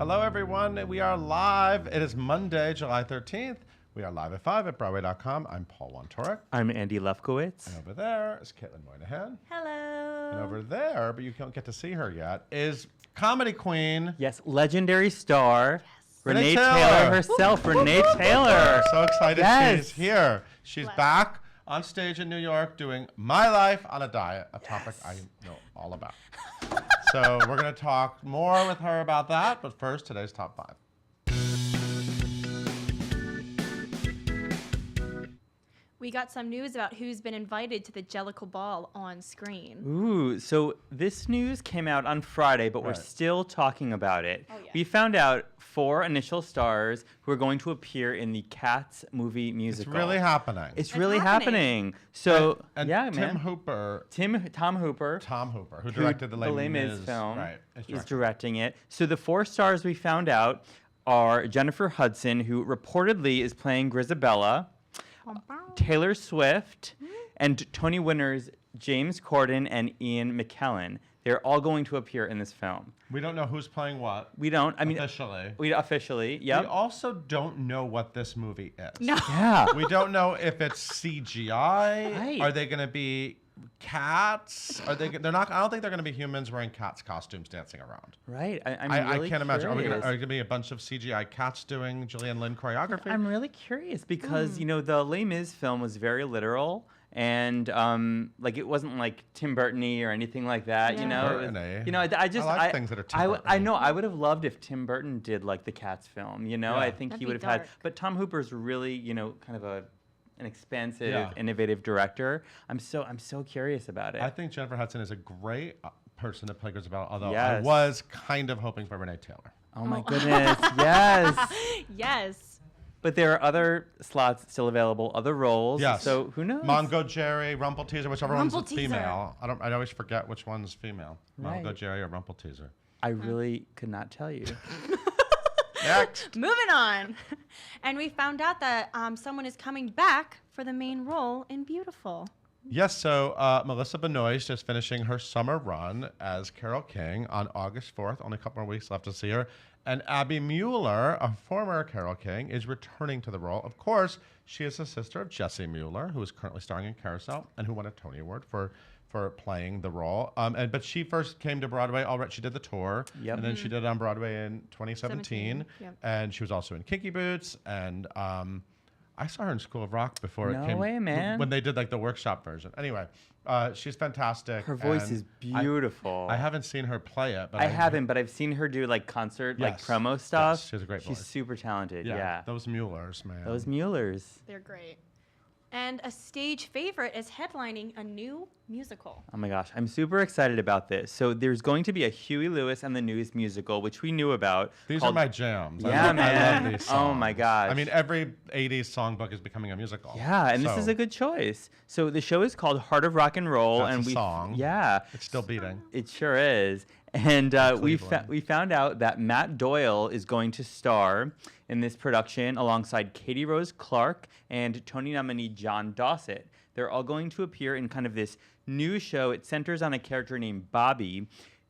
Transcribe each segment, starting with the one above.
Hello, everyone. We are live. It is Monday, July 13th. We are live at 5 at Broadway.com. I'm Paul Wontorek. I'm Andy Lefkowitz. And over there is Caitlin Moynihan. Hello. And over there, but you don't get to see her yet, is comedy queen. Yes, legendary star. Yes. Renee Taylor. Taylor herself. Renee Taylor. So excited Yes. she's here. She's back on stage in New York doing My Life on a Diet, a topic I know all about. So we're going to talk more with her about that. But first, today's top 5. We got some news about who's been invited to the Jellicle Ball on screen. Ooh, so this news came out on Friday, but we're still talking about it. Oh, yeah. We found out 4 initial stars who are going to appear in the Cats movie musical. It's really happening. It's really happening. So, and yeah, Tim man. Hooper, Tom Hooper, who directed the Les Mis film, right, is directing it. So the 4 stars we found out are Jennifer Hudson, who reportedly is playing Grisabella, Taylor Swift, and Tony winners James Corden and Ian McKellen. They're all going to appear in this film. We don't know who's playing what. We don't. I mean, officially. Yep. We also don't know what this movie is. No. Yeah. We don't know if it's CGI. Right. Are they going to be cats? Are they? They're not. I don't think they're going to be humans wearing cats costumes dancing around. Right. I'm I really can't imagine. Are we curious. going to be a bunch of CGI cats doing Gillian Lynn choreography? I'm really curious because the Les Mis film was very literal. And like it wasn't like Tim Burton-y or anything like that, Yeah. you know. Burton-y. I like things that are Tim I Burton-y. know. I would have loved if Tim Burton did like the Cats film. You know, Yeah. I think That'd he be would have had. dark. But Tom Hooper's really, kind of an expansive, Yeah. innovative director. I'm so curious about it. I think Jennifer Hudson is a great person to play Grisabella. Although I Yes. was kind of hoping for Renee Taylor. oh my goodness, yes. Yes. But there are other slots still available, other roles. Yes. So who knows? Mongo Jerry, Rumple Teaser, whichever one's Rumple-teaser. female. I always forget which one's female. Right. Mongo Jerry or Rumple Teaser. I really could not tell you. Next. Moving on. And we found out that someone is coming back for the main role in Beautiful. Yes, so Melissa Benoist is finishing her summer run as Carole King on August 4th. Only a couple more weeks left to see her. And Abby Mueller, a former Carole King, is returning to the role. Of course, she is the sister of Jessie Mueller, who is currently starring in Carousel and who won a Tony Award for playing the role. But she first came to Broadway already. She did the tour. Yep. And then she did it on Broadway in 2017. Yep. And she was also in Kinky Boots. And I saw her in School of Rock before No it came. way, man. When they did like the workshop version. Anyway, she's fantastic. Her voice and is beautiful. I haven't seen her play it, but I haven't, but I've seen her do like concert, like Yes. promo stuff. Yes, she has a great She's voice. super talented. Yeah. Those Muellers, man. Those Muellers. They're great. And a stage favorite is headlining a new musical. Oh my gosh, I'm super excited about this. So there's going to be a Huey Lewis and the News musical, which we knew about. These called- are my jams. Yeah, I man. love these Oh songs. my gosh. I mean, every 80s songbook is becoming a musical. Yeah, and this is a good choice. So the show is called Heart of Rock and Roll, That's and a song. Yeah, It's still beating. it sure is. And Cleveland. we found out that Matt Doyle is going to star in this production alongside Katie Rose Clark and Tony nominee John Dossett. They're all going to appear in kind of this new show. It centers on a character named Bobby,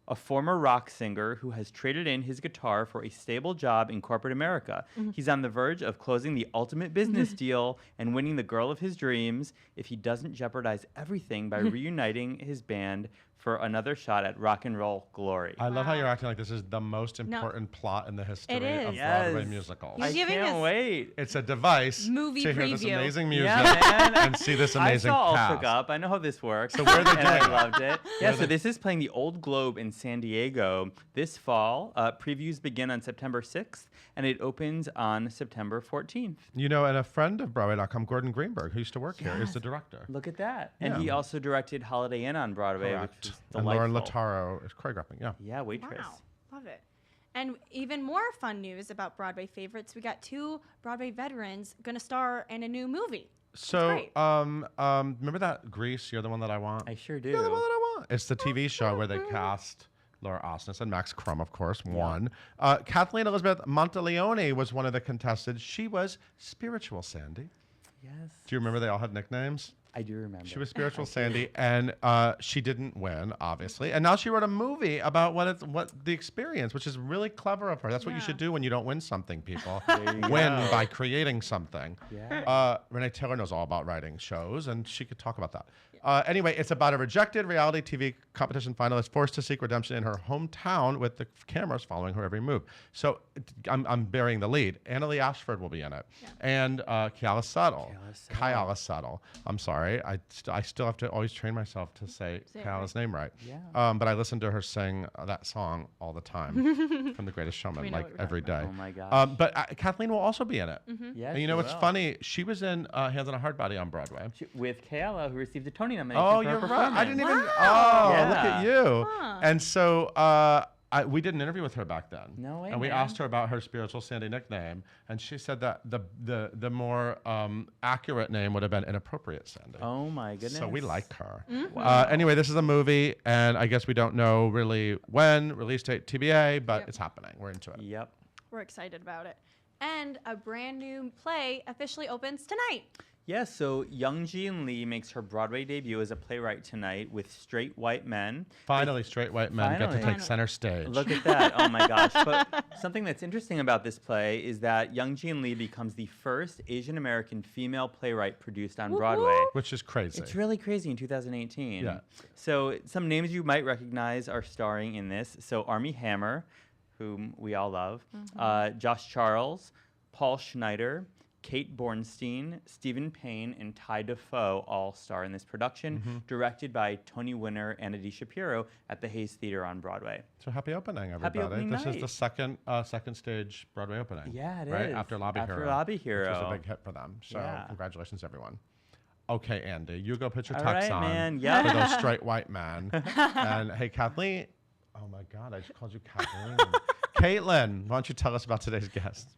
a former rock singer who has traded in his guitar for a stable job in corporate America. He's on the verge of closing the ultimate business deal and winning the girl of his dreams if he doesn't jeopardize everything by reuniting his band for another shot at rock and roll glory. I love how you're acting like this is the most important plot in the history It of is. Broadway Yes. musicals. He's I giving can't us wait. It's a device Movie to hear this preview. amazing music Yeah, man. and see this amazing I saw All cast. Shook Up. I know how this works. So where are they and I doing it? loved it. Yeah, are so they- this is playing the Old Globe in San Diego this fall. Previews begin on September 6th, and it opens on September 14th. You know, and a friend of Broadway.com, Gordon Greenberg, who used to work here, is Yes. the director. Look at that. And Yeah. he also directed Holiday Inn on Broadway, Correct. which is And delightful. Lauren Lataro is choreographing, yeah. Yeah, waitress. Wow, love it. And even more fun news about Broadway favorites. We got 2 Broadway veterans going to star in a new movie. So, great. remember that Grease, You're the One That I Want? I sure do. You're the One That I Want. It's the TV show where they cast Laura Osnes and Max Crum, of course, won. Kathleen Elizabeth Monteleone was one of the contestants. She was Spiritual Sandy. Yes. Do you remember they all had nicknames? I do remember. She was Spiritual Sandy, and she didn't win, obviously. And now she wrote a movie about what the experience, which is really clever of her. That's what you should do when you don't win something, people. Win by creating something. Yeah. Renee Taylor knows all about writing shows, and she could talk about that. Anyway, it's about a rejected reality TV competition finalist forced to seek redemption in her hometown with the cameras following her every move. So I'm bearing the lead. Annalee Ashford will be in it. Yeah. And Kiala Settle. I'm sorry. I still have to always train myself to say Kiala's name right. Yeah. But I listen to her sing that song all the time from The Greatest Showman, like every day. Oh my gosh. But Kathleen will also be in it. Yes, and you know what's funny? She was in Hands on a Hard Body on Broadway. With Kayla, who received a Tony nomination Oh, for you're her right. I performance. didn't even. Wow. Oh, Yeah. look at you. Huh. And so we did an interview with her back then. No way, And we man. asked her about her Spiritual Sandy nickname, and she said that the more accurate name would have been Inappropriate Sandy. Oh my goodness. So we like her. Mm-hmm. Anyway, this is a movie, and I guess we don't know really when, release date TBA, but it's happening. We're into it. Yep. We're excited about it. And a brand new play officially opens tonight. Yes, so Young-Jean Lee makes her Broadway debut as a playwright tonight with Straight White Men. Finally, straight white men get to Finally. take center stage. Look at that. Oh my gosh. But something that's interesting about this play is that Young-Jean Lee becomes the first Asian American female playwright produced on Broadway. Which is crazy. It's really crazy in 2018. Yeah. So some names you might recognize are starring in this. So Armie Hammer, whom we all love, Josh Charles, Paul Schneider, Kate Bornstein, Stephen Payne, and Ty Defoe all star in this production, directed by Tony winner Anna D. Shapiro at the Hayes Theater on Broadway. So happy opening, everybody. Happy opening This is night. the second stage Broadway opening. Yeah, it right? is. After Lobby After Hero. Lobby Which Hero. was a big hit for them. So Yeah. congratulations, everyone. Okay, Andy, you go put your All tux right, on man. for Yep. those straight white men. And hey, Kathleen. Oh my God, I just called you Kathleen. Caitlin, why don't you tell us about today's guest?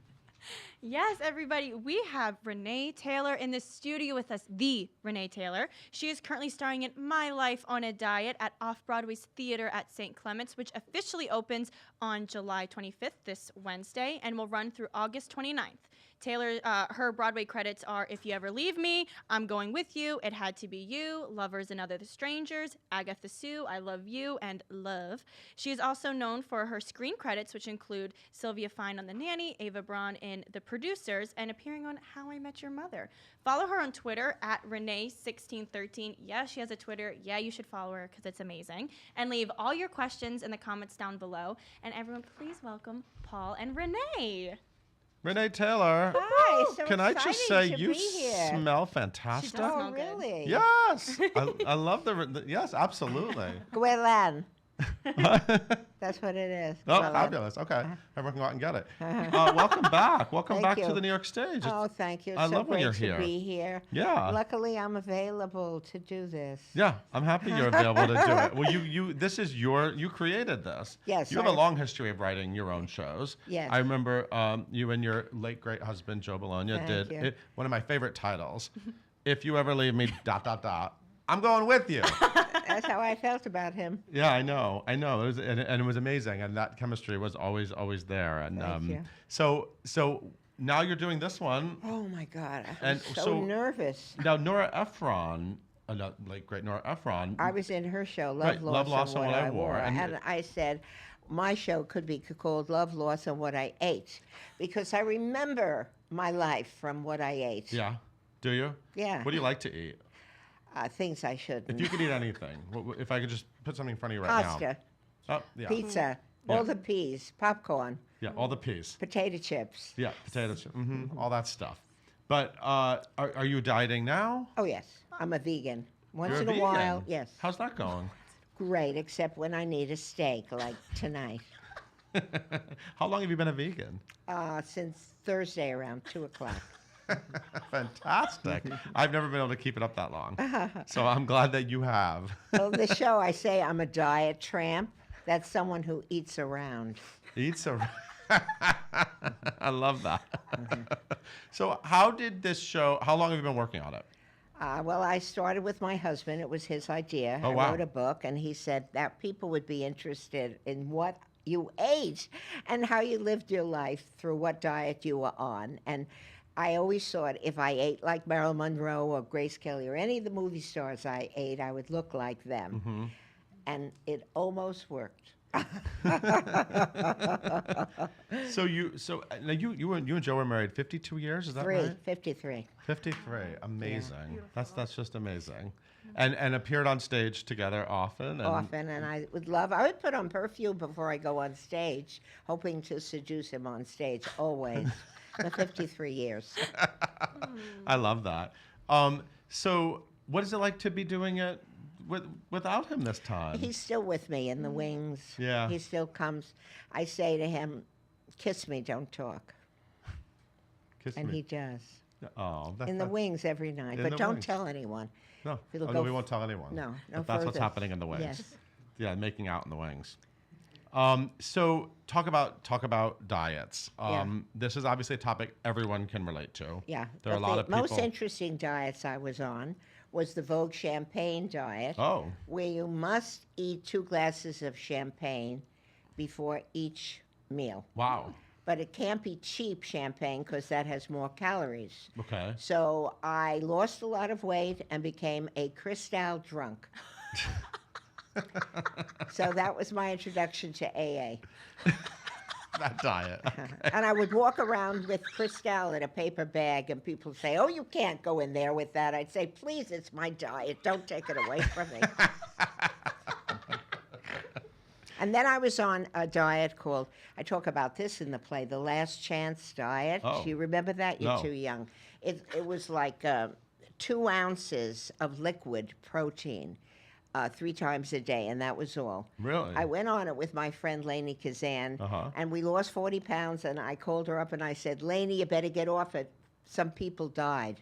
Yes, everybody, we have Renee Taylor in the studio with us, the Renee Taylor. She is currently starring in My Life on a Diet at Off-Broadway's Theater at St. Clement's, which officially opens on July 25th, this Wednesday, and will run through August 29th. Taylor, her Broadway credits are If You Ever Leave Me, I'm Going With You, It Had to Be You, Lovers and Other Strangers, Agatha Sue, I Love You, and Love. She is also known for her screen credits, which include Sylvia Fine on The Nanny, Ava Braun in The Producers, and appearing on How I Met Your Mother. Follow her on Twitter at Renee1613. Yeah, she has a Twitter. Yeah, you should follow her because it's amazing. And leave all your questions in the comments down below. And everyone, please welcome Paul and Renee. Renee Taylor. Hi, so Can I just exciting say to you be here. smell fantastic? does. Oh, smell good. really? Yes. I love yes, absolutely. Gwelan. That's what it is. Oh, Gwelan. fabulous. Okay. Everyone can go out and get it. Welcome back. Welcome Thank back to you. the New York stage. Oh, thank you. I so love when great you're to here. be here. Yeah. Luckily, I'm available to do this. Yeah, I'm happy you're available to do it. Well, you created this. Yes, You have a long history of writing your own shows. Yes. I remember you and your late great husband Joe Bologna Thank did you. one of my favorite titles. If You Ever Leave Me, ... I'm going with you. That's how I felt about him. Yeah, I know. It was, and it was amazing, and that chemistry was always there. And Thank you. so now you're doing this one. Oh, my God. I And was so nervous. Now Nora Ephron, like great Nora Ephron. I was in her show, Right, Love, Loss, and What I Wore. and- And I said, my show could be called Love, Loss, and What I Ate. Because I remember my life from what I ate. Yeah. Do you? Yeah. What do you like to eat? Things I shouldn't. If you could eat anything, if I could just put something in front of you right Pasta, now. Oh, yeah. pizza, Yeah. all the peas, popcorn, Yeah, all the peas. potato chips. Yeah, potatoes, all that stuff. But are you dieting now? Oh, yes. I'm a vegan. Once You're in a a while, vegan? yes. How's that going? Great, except when I need a steak, like tonight. How long have you been a vegan? Since Thursday around 2 o'clock. Fantastic. I've never been able to keep it up that long. So I'm glad that you have. Well, the show, I say I'm a diet tramp. That's someone who eats around. Eats a. I love that. So how did this show, how long have you been working on it? Well, I started with my husband. It was his idea. Oh, I wow. wrote a book, and he said that people would be interested in what you ate and how you lived your life through what diet you were on. And I always thought if I ate like Marilyn Monroe or Grace Kelly or any of the movie stars I ate, I would look like them. Mm-hmm. And it almost worked. So now you and Joe were married 52 years, is that right? 53. 53. Amazing. That's just amazing. And appeared on stage together often. And I would put on perfume before I go on stage, hoping to seduce him on stage, always. The 53 years. I love that. So what is it like to be doing it without him this time? He's still with me in the wings. Yeah. He still comes. I say to him, kiss me, don't talk. Kiss And me. he does. Oh, In the wings every night. In But the don't wings. tell anyone. No. It'll Oh, go no, we won't tell anyone. No, no But that's what's further. happening in the wings. Yes. Yeah, making out in the wings. So talk about diets. This is obviously a topic everyone can relate to. Yeah. There are a but lot the of people. most interesting diets I was on was the Vogue champagne diet, Oh, where you must eat 2 glasses of champagne before each meal. wow. But it can't be cheap champagne because that has more calories. Okay. So I lost a lot of weight and became a Cristal drunk. So that was my introduction to AA. That diet. And I would walk around with Cristal in a paper bag, and people say, "Oh, you can't go in there with that." I'd say, "Please, it's my diet. Don't take it away from me." And then I was on a diet called, I talk about this in the play, the Last Chance diet. Oh. Do you remember that? You're No. too young. It was like 2 ounces of liquid protein 3 times a day, and that was all. Really? I went on it with my friend Lainey Kazan, and we lost 40 pounds, and I called her up and I said, "Lainey, you better get off it. Some people died.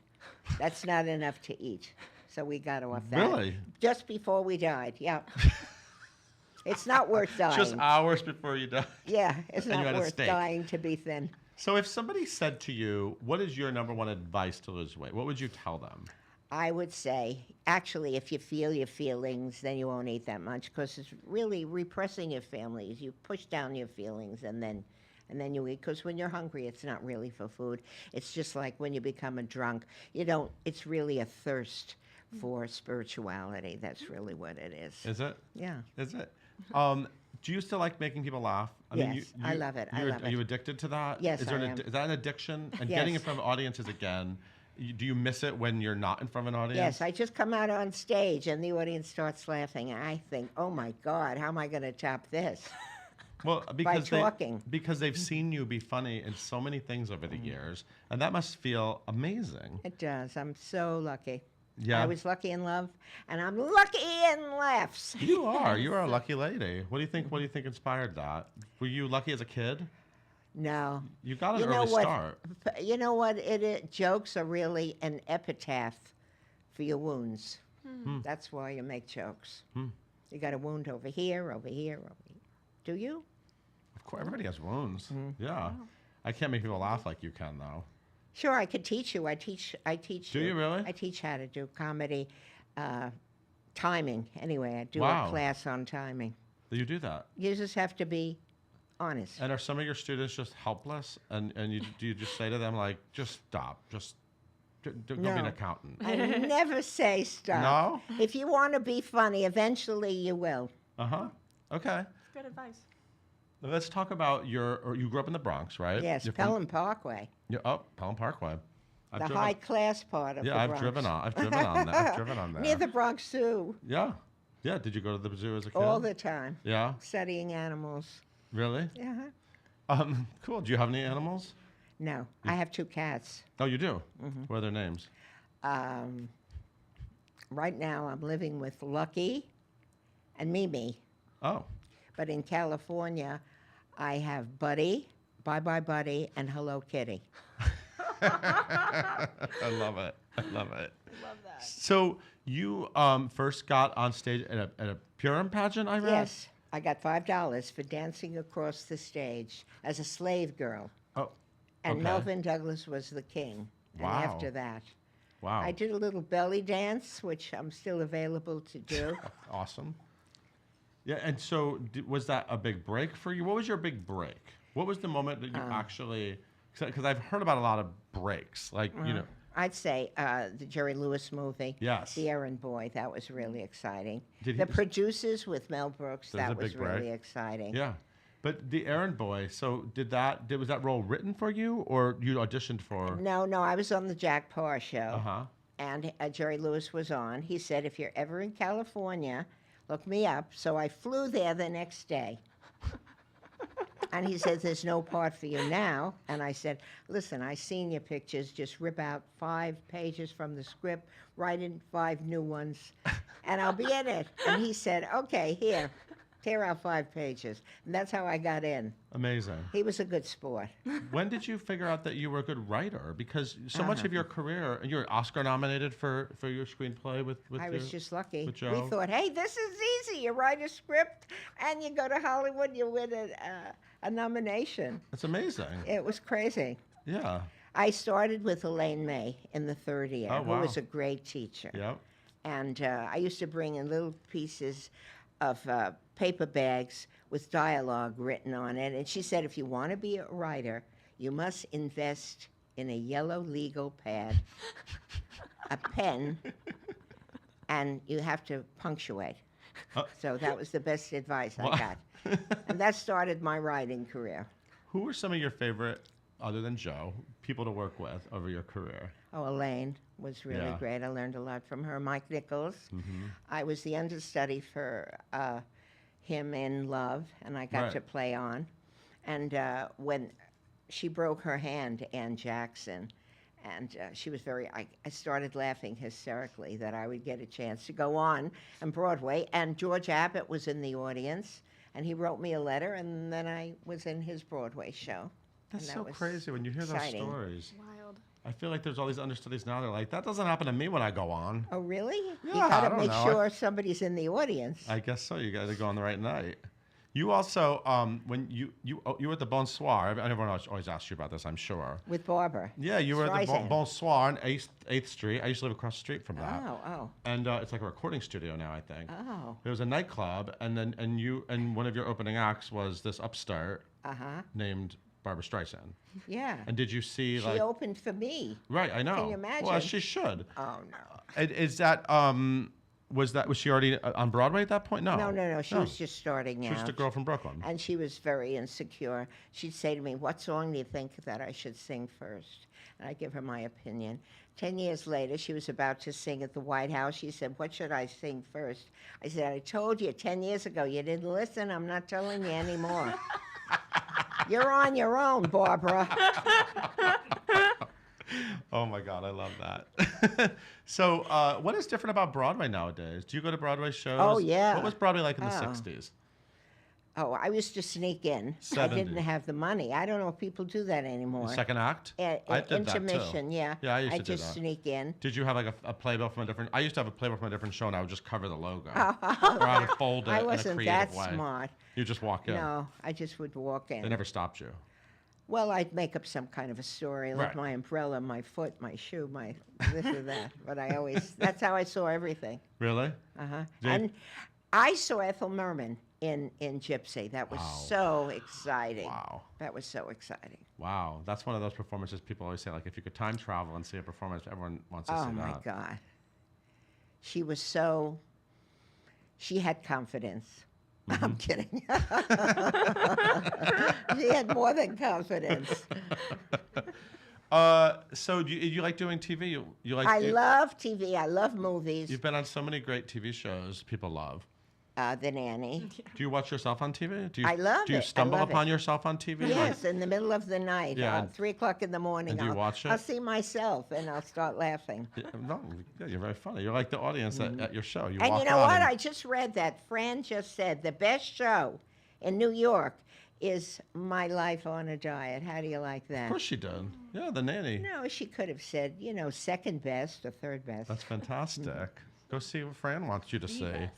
That's not enough to eat." So we got off that. Really? Just before we died, yeah. It's not worth dying. Just hours before you die. Yeah, it's And you not had a worth steak. dying to be thin. So if somebody said to you, what is your number one advice to lose weight? What would you tell them? I would say, actually, if you feel your feelings, then you won't eat that much because it's really repressing your feelings. You push down your feelings and then you eat. Because when you're hungry, it's not really for food. It's just like when you become a drunk. You don't. It's really a thirst for spirituality. That's really what it is. Is it? Yeah. Is it? Do you still like making people laugh? Yes, I love it. I love Are you addicted to that? Yes, is there I an am. Is that an addiction? And getting in Yes. front of audiences again, do you miss it when you're not in front of an audience? Yes, I just come out on stage and the audience starts laughing, and I think, "Oh my God, how am I going to top this?" Well, because talking. because they've seen you be funny in so many things over the years, and that must feel amazing. It does. I'm so lucky. Yeah. I was lucky in love, and I'm lucky in laughs. You are a lucky lady. What do you think? What do you think inspired that? Were you lucky as a kid? No. You got an You know early what? start. You know what? Jokes are really an epitaph for your wounds. That's why you make jokes. You got a wound over here, over here, over here. Do you? Of course, everybody has wounds. Yeah. I can't make people laugh like you can, though. Sure, I could teach you. I teach. Do you really? I teach how to do comedy, timing. Anyway, I do Wow. a class on timing. Do you do that? You just have to be honest. And are some of your students just helpless? And do you just say to them, like, just stop, just go be an No. accountant? I never say stop. No? If you want to be funny, eventually you will. Okay. Good advice. Now let's talk about you grew up in the Bronx, right? Yes, You're from- Pelham Parkway, Pelham Parkway. the high class part of the I've Bronx. driven on. I've driven on there. Near the Bronx Zoo, Yeah. Yeah. Did you go to the zoo as a kid? all the time, Yeah. studying animals. Really? Yeah. Cool. Do you have any animals? No, I have 2 cats. Oh, you do? What are their names? Right now, I'm living with Lucky and Mimi. Oh. But in California, I have Buddy, Bye Bye Buddy, and Hello Kitty. I love it. I love it. Love that. So you first got on stage at a Purim pageant, I read? Yes, I got $5 for dancing across the stage as a slave girl. Oh. And okay. Melvin Douglas was the king. Wow. And after that, Wow. I did a little belly dance, which I'm still available to do. Awesome. Yeah, and so was that a big break for you? What was your big break? What was the moment that you actually Because I've heard about a lot of breaks, like, you know. I'd say the Jerry Lewis movie. Yes. The Errand Boy. That was really exciting. Did The he- Producers with Mel Brooks. There's a That was big break. really exciting. Yeah. But the Errand Boy, so was that role written for you, or you auditioned for? No, I was on the Jack Parr show. Uh-huh. And Jerry Lewis was on. He said, if you're ever in California, look me up. So I flew there the next day. And he said, there's no part for you now. And I said, listen, I seen your pictures. Just rip out 5 pages from the script, write in 5 new ones, and I'll be in it. And he said, okay, here, tear out 5 pages. And that's how I got in. Amazing. He was a good sport. When did you figure out that you were a good writer? Because so much of your career, you're Oscar nominated for your screenplay with I was just lucky. with Joe. We thought, hey, this is easy. You write a script, and you go to Hollywood, you win a nomination. That's amazing. It was crazy. Yeah. I started with Elaine May in the third year, Oh, who wow. was a great teacher. Yep. And I used to bring in little pieces of paper bags with dialogue written on it. And she said, if you want to be a writer, you must invest in a yellow legal pad, a pen, and you have to punctuate. So that was the best advice I got. And that started my writing career. Who were some of your favorite, other than Joe, people to work with over your career? Oh, Elaine was really Yeah. great. I learned a lot from her. Mike Nichols. Mm-hmm. I was the understudy for him in Love, and I got Right. to play on. And when she broke her hand, Ann Jackson, and she was I started laughing hysterically that I would get a chance to go on Broadway. And George Abbott was in the audience, and he wrote me a letter, and then I was in his Broadway show. That's And so that was crazy when you hear exciting. those stories. Wild. I feel like there's all these understudies now. They're like, that doesn't happen to me when I go on. Oh, really? You Yeah, got I to don't make know. sure somebody's in the audience. I guess so. You got to go on the right night. You also, when you were at the Bonsoir. Everyone always asks you about this, I'm sure. With Barbara. Yeah, you were at the Streisand. Bonsoir on 8th Street. I used to live across the street from that. Oh. And it's like a recording studio now, I think. Oh. It was a nightclub, and one of your opening acts was this upstart Uh-huh. named Barbara Streisand. Yeah. And did you see She like opened for me. right? I know. Can you imagine? Well, as she should. Oh, no. Is that was she already on Broadway at that point? No. No. She was just starting She out. was just a girl from Brooklyn. And she was very insecure. She'd say to me, what song do you think that I should sing first? And I'd give her my opinion. 10 years later, she was about to sing at the White House. She said, what should I sing first? I said, I told you 10 years ago. You didn't listen. I'm not telling you anymore. You're on your own, Barbara. Oh my God, I love that. So, what is different about Broadway nowadays? Do you go to Broadway shows? Oh, yeah. What was Broadway like in the Oh. 60s? Oh, I used to sneak in. 70. I didn't have the money. I don't know if people do that anymore. Second act? I did Intermission, that too. yeah. Yeah, I used to do just that. sneak in. Did you have like a playbill from a different? I used to have a playbill from a different show, and I would just cover the logo, or I would fold it I in a wasn't creative that way. smart. You just walk in. No, I just would walk in. They never stopped you. Well, I'd make up some kind of a story, like Right. my umbrella, my foot, my shoe, my this or that. But I always, that's how I saw everything. Really? Uh-huh. Did you- And I saw Ethel Merman in Gypsy. That was Wow. so exciting. Wow. That was so exciting. Wow. That's one of those performances people always say, like, if you could time travel and see a performance, everyone wants to Oh, see my that. God. She had confidence. Mm-hmm. I'm kidding. She had more than confidence. So you like doing TV? You like? I love TV. I love movies. You've been on so many great TV shows people love. The Nanny. Do you watch yourself on TV? Do you, I love Do you it. I stumble love upon it. yourself on TV? Yes, in the middle of the night, Yeah. 3 o'clock in the morning. And do you watch it? I'll see myself and I'll start laughing. No, yeah, you're very funny. You're like the audience at your show. You And walk you know on what? and- I just read that. Fran just said the best show in New York is My Life on a Diet. How do you like that? Of course she did. Yeah, the nanny. No, she could have said, second best or third best. That's fantastic. Go see what Fran wants you to see. Yes.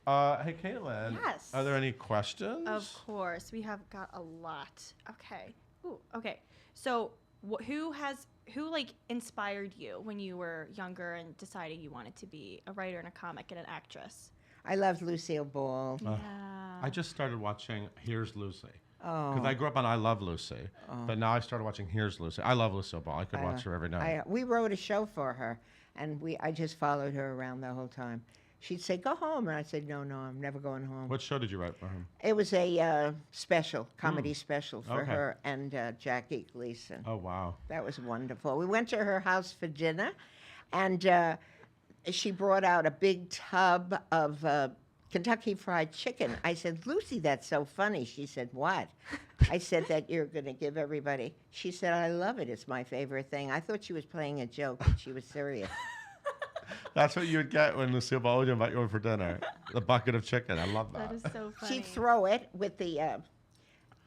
Hey, Caitlin. Yes. Are there any questions? Of course, we have got a lot. Okay. Ooh. Okay. So, who inspired you when you were younger and deciding you wanted to be a writer and a comic and an actress? I loved Lucille Ball. Uh, Yeah. I just started watching Here's Lucy. Because I grew up on I Love Lucy, but now I started watching Here's Lucy. I love Lucille Ball. I could watch her every night. We wrote a show for her, and I just followed her around the whole time. She'd say, "Go home," and I said, "No, I'm never going home." What show did you write for him? It was a comedy special for Okay. her and Jackie Gleason. Oh, wow. That was wonderful. We went to her house for dinner, and she brought out a big tub of Kentucky Fried Chicken. I said, "Lucy, that's so funny." She said, "What?" I said that you're going to give everybody. She said, "I love it. It's my favorite thing." I thought she was playing a joke, but she was serious. That's what you would get when Lucille Ball would invite you over for dinner. The bucket of chicken. I love that. That is so funny. She'd throw it with the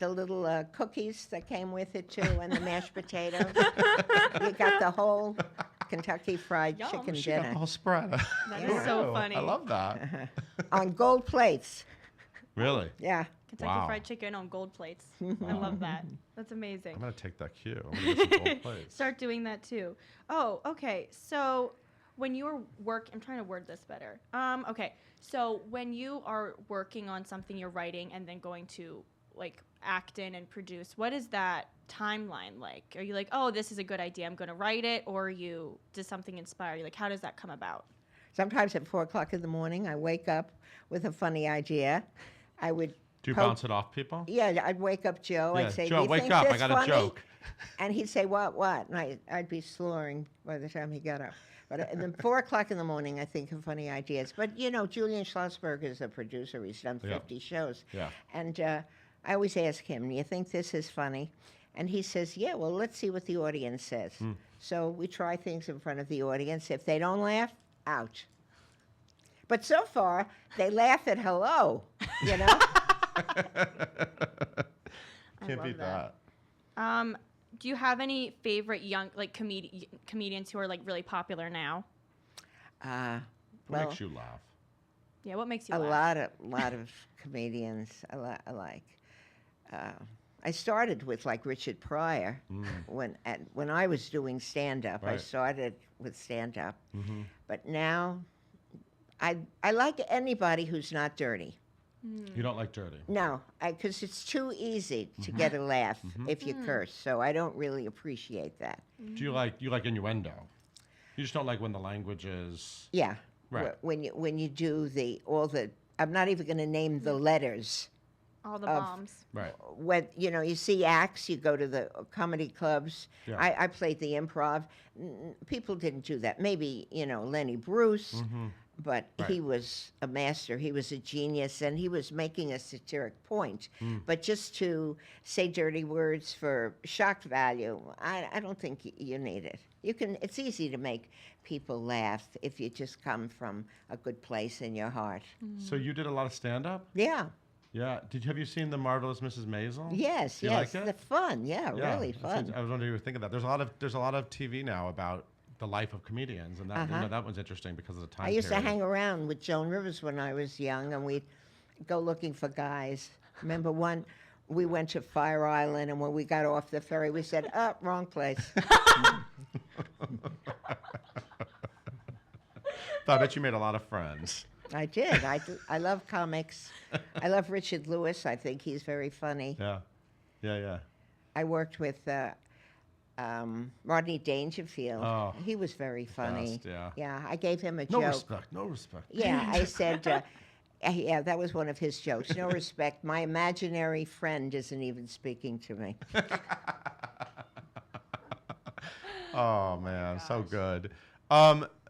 little cookies that came with it, too, and the mashed potatoes. You got the whole Kentucky Fried Yum. Chicken She got dinner the whole spread. That is so Wow. funny. I love that. on gold plates. Really? Yeah. Kentucky Wow. Fried Chicken on gold plates. I love that. That's amazing. I'm going to take that cue. I'm going to get some gold plates. Start doing that too. Oh, okay. So when you are I'm trying to word this better. Okay. So when you are working on something you're writing and then going to like act in and produce, what is that timeline like? Are you like, oh, this is a good idea, I'm going to write it, or does something inspire you? Like, how does that come about? Sometimes at 4 o'clock in the morning, I wake up with a funny idea. I would. Do you poke- bounce it off people? Yeah, I'd wake up Joe. Yeah, I'd say, Joe, "Do you wake think up. I this got funny?" a joke. And he'd say, "What?" And I'd be slurring by the time he got up. But and then 4 o'clock in the morning, I think of funny ideas. But, Julian Schlossberg is a producer. He's done Yeah. 50 shows. Yeah. And I always ask him, "Do you think this is funny?" And he says, "Yeah, well, let's see what the audience says." So we try things in front of the audience. If they don't laugh, out. But so far, they laugh at hello, Can't love beat that. that. Do you have any favorite young like comedians who are like really popular now? What Well, makes you laugh? Yeah, what makes you a laugh? lot of comedians I like. I started with like Richard Pryor when I was doing stand-up. I Right. started with stand-up, Mm-hmm. but now I like anybody who's not dirty. You don't like dirty. No, because it's too easy to get a laugh if you curse. So I don't really appreciate that. Do you like innuendo? You just don't like when the language is Yeah, Right. when you do all the. I'm not even going to name the letters. All the of- bombs. right. When you see acts, you go to the comedy clubs. Yeah. I played the improv. People didn't do that. Maybe Lenny Bruce, but Right. he was a master. He was a genius, and he was making a satiric point. But just to say dirty words for shock value, I don't think you need it. You can. It's easy to make people laugh if you just come from a good place in your heart. So you did a lot of stand-up? Yeah. Yeah. Have you seen The Marvelous Mrs. Maisel? Yes. Do you yes. like it? The fun. Yeah. Yeah, Really fun. I was wondering if you were thinking that. There's a lot of TV now about the life of comedians, and that that one's interesting because of the time I used to period. hang around with Joan Rivers when I was young, and we'd go looking for guys. Remember we went to Fire Island, and when we got off the ferry, we said, "Oh, wrong place." I bet you made a lot of friends. I did. I love comics. I love Richard Lewis. I think he's very funny. Yeah. Yeah. I worked with Rodney Dangerfield. Oh, He was very funny. best, yeah. Yeah, I gave him a No joke. respect. No respect. Yeah, I said, yeah, that was one of his jokes. No respect. My imaginary friend isn't even speaking to me. Oh man, so good.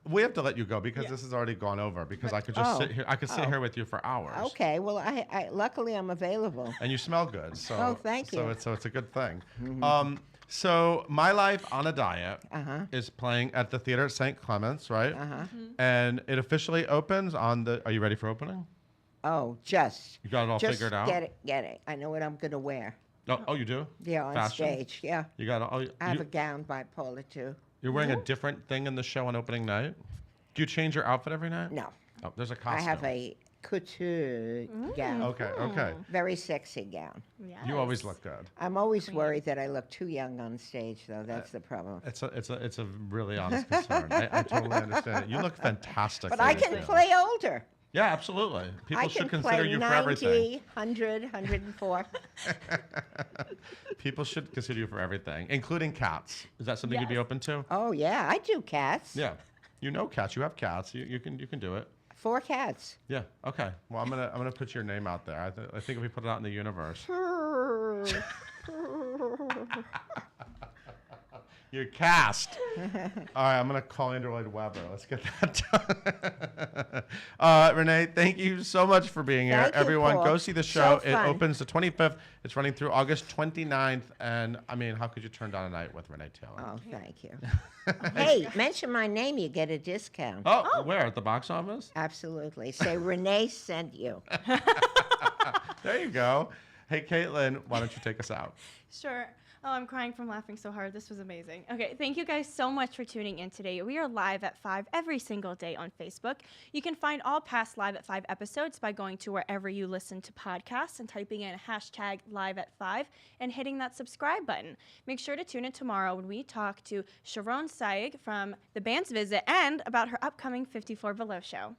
We have to let you go because this has already gone over. Because I could just sit here. I could sit here with you for hours. Okay, well, I luckily I'm available. And you smell good. So Oh, thank So you. it's a good thing. So My Life on a Diet is playing at the theater at St. Clements, right? And it officially opens on the. Are you ready for opening? Oh, You got it all just figured out. get it. I know what I'm gonna wear. Oh, you do? Yeah, on Fashion? stage. Yeah, You got it. Oh, I have a gown by Paula too. you're wearing a different thing in the show on opening night. Do you change your outfit every night? No, Oh, there's a I costume. have a couture gown. Okay. Very sexy gown. Yes. You always look good. I'm always worried that I look too young on stage, though. That's the problem. It's a really honest concern. I totally understand it. You look fantastic. But for I your can show. play older. Yeah, absolutely. People I should can consider play you for 90, everything. 100, 104. People should consider you for everything, including cats. Is that something you'd be Yes. open to? Oh, yeah, I do cats. Yeah. You know cats. You have cats. You can do it. 4 cats. Yeah. Okay. Well, I'm gonna put your name out there. I think if we put it out in the universe, you're cast. All right. I'm gonna call Andrew Lloyd Webber. Let's get that done. Renee, thank you so much for being here. Thank you, Everyone, Paul. go see the show. So It fun. opens the 25th. It's running through August 29th. And I mean, how could you turn down a night with Renee Taylor? Oh, thank you. Hey, mention my name, you get a discount. Oh, where? At the box office? Absolutely. Say Renee sent you. There you go. Hey, Caitlin, why don't you take us out? Sure. Oh, I'm crying from laughing so hard. This was amazing. Okay, thank you guys so much for tuning in today. We are live at 5 every single day on Facebook. You can find all past Live at 5 episodes by going to wherever you listen to podcasts and typing in hashtag Live at 5 and hitting that subscribe button. Make sure to tune in tomorrow when we talk to Sharon Saig from the band's visit and about her upcoming 54 Below show.